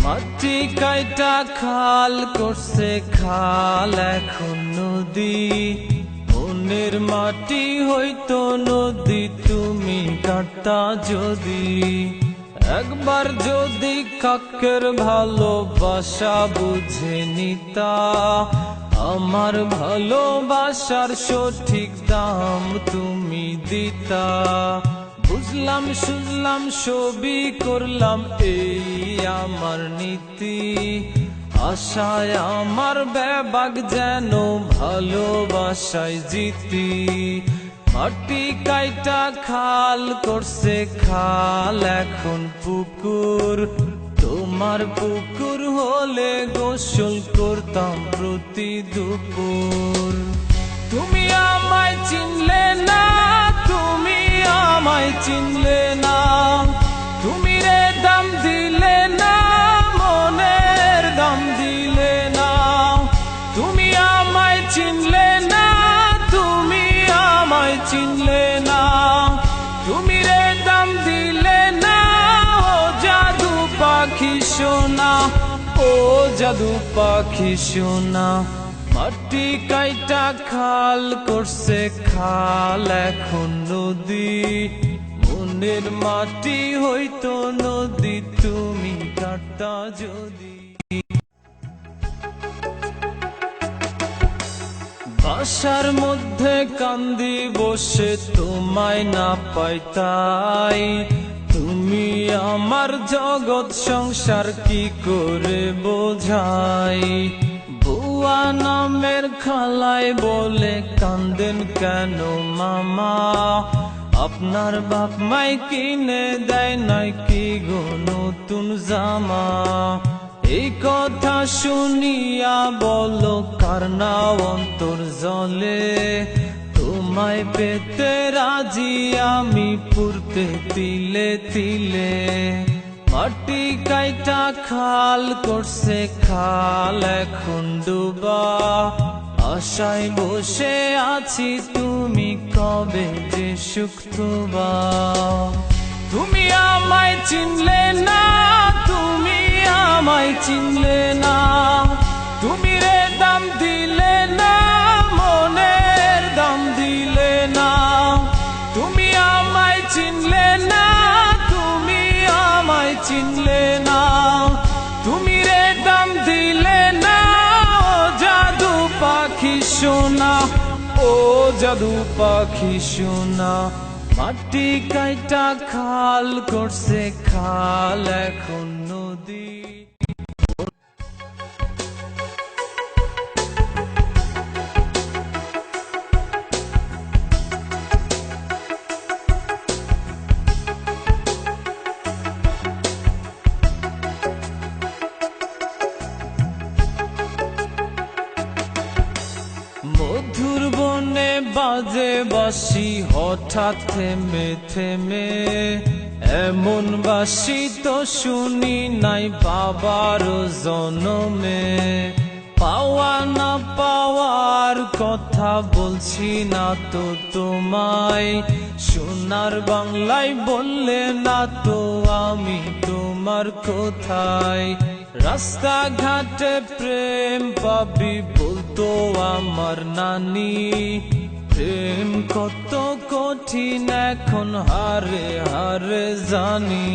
মাটি কাইটা খাল করছে খাল এখন নদী। মনের মাটি হইতো নদী তুমি কাটতা যদি। একবার যদি কাকের ভালোবাসা বুঝে নিতা, আমার ভালোবাসার সঠিক দাম তুমি দিতা। বুঝলাম শুনলাম সবই করলাম এই আমার নীতি। আশায় আমার বেবাগ যেন ভালোবাসায় জিতি। মাটি কাইটা খাল করছে খাল এখন পুকুর। তোমার পুকুর হলে গোসল করতাম প্রতি দুপুর। তুমি আমায় চিনলে না, তুমি আমায় চিনলে না। তুমি রে দাম দিলে না, মনের দাম দিলে না। তুমি আমায় চিনলে না, তুমি আমায় চিনলে না। তুমি রে দাম দিলে না, ও জাদু পাখি সোনা, ও জাদু পাখি সোনা। মাটি কাইটা খাল করছে খাল এখন নদী। মনের মাটি হইতো নদী তুমি কাটতা যদি। বাসার মধ্যে কান্দি বসে তোমায় না পাইতাই। তুমি আমার জগৎ সংসার কি করে বোঝাই। বুয়া নামের খালায় বলে কান্দেন কেন মামা, আপনার বাপ মাই কিনে দেয় নাই কি গো নতুন জামা। এই কথা শুনিয়া বলো কার না অন্তর জলে। তোমায় পেতে রাজি আমি পুরতে তিলে তিলে। মাটি কাইটা খাল করছে খাল এখন ডুবা। আশায় বসে আছি তুমি কবে যে সুখ তুবা। তুমি আমায় চিনলে না, তুমি আমায় চিনলে না। তুমি রে দাম দিলে না, মনের দাম দিলে না। তুমি আমায় চিনলে না, তুমি আমায় চিনলে না। তুমি রে দাম দিলে না, ও জাদু পাখি সোনা, ও জাদু পাখি সোনা। মাটি কাইটা খাল করছে খাল এখন নদী। মধুর বনে বাজে বাঁশি হঠাৎ থেমে থেমে। এমন বাঁশি তো শুনি নাই বাবার জনমে। পাওয়া না পাওয়ার কথা বলছি না তো তোমায়। সোনার বাংলায় বললে না তো আমি তোমার কোথায়। রাস্তাঘাটে প্রেম পাবি বলতো আমার নানি। প্রেম কত কঠিন এখন হারে হারে জানি।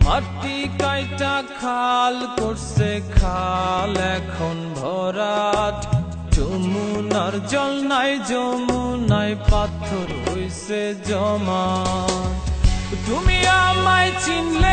মাটি কাইটা খাল করছে খাল এখন ভরাট। যমুনার জল নাই যমুনায় পাথর হইছে জমা। তুমি আমায় চিনলে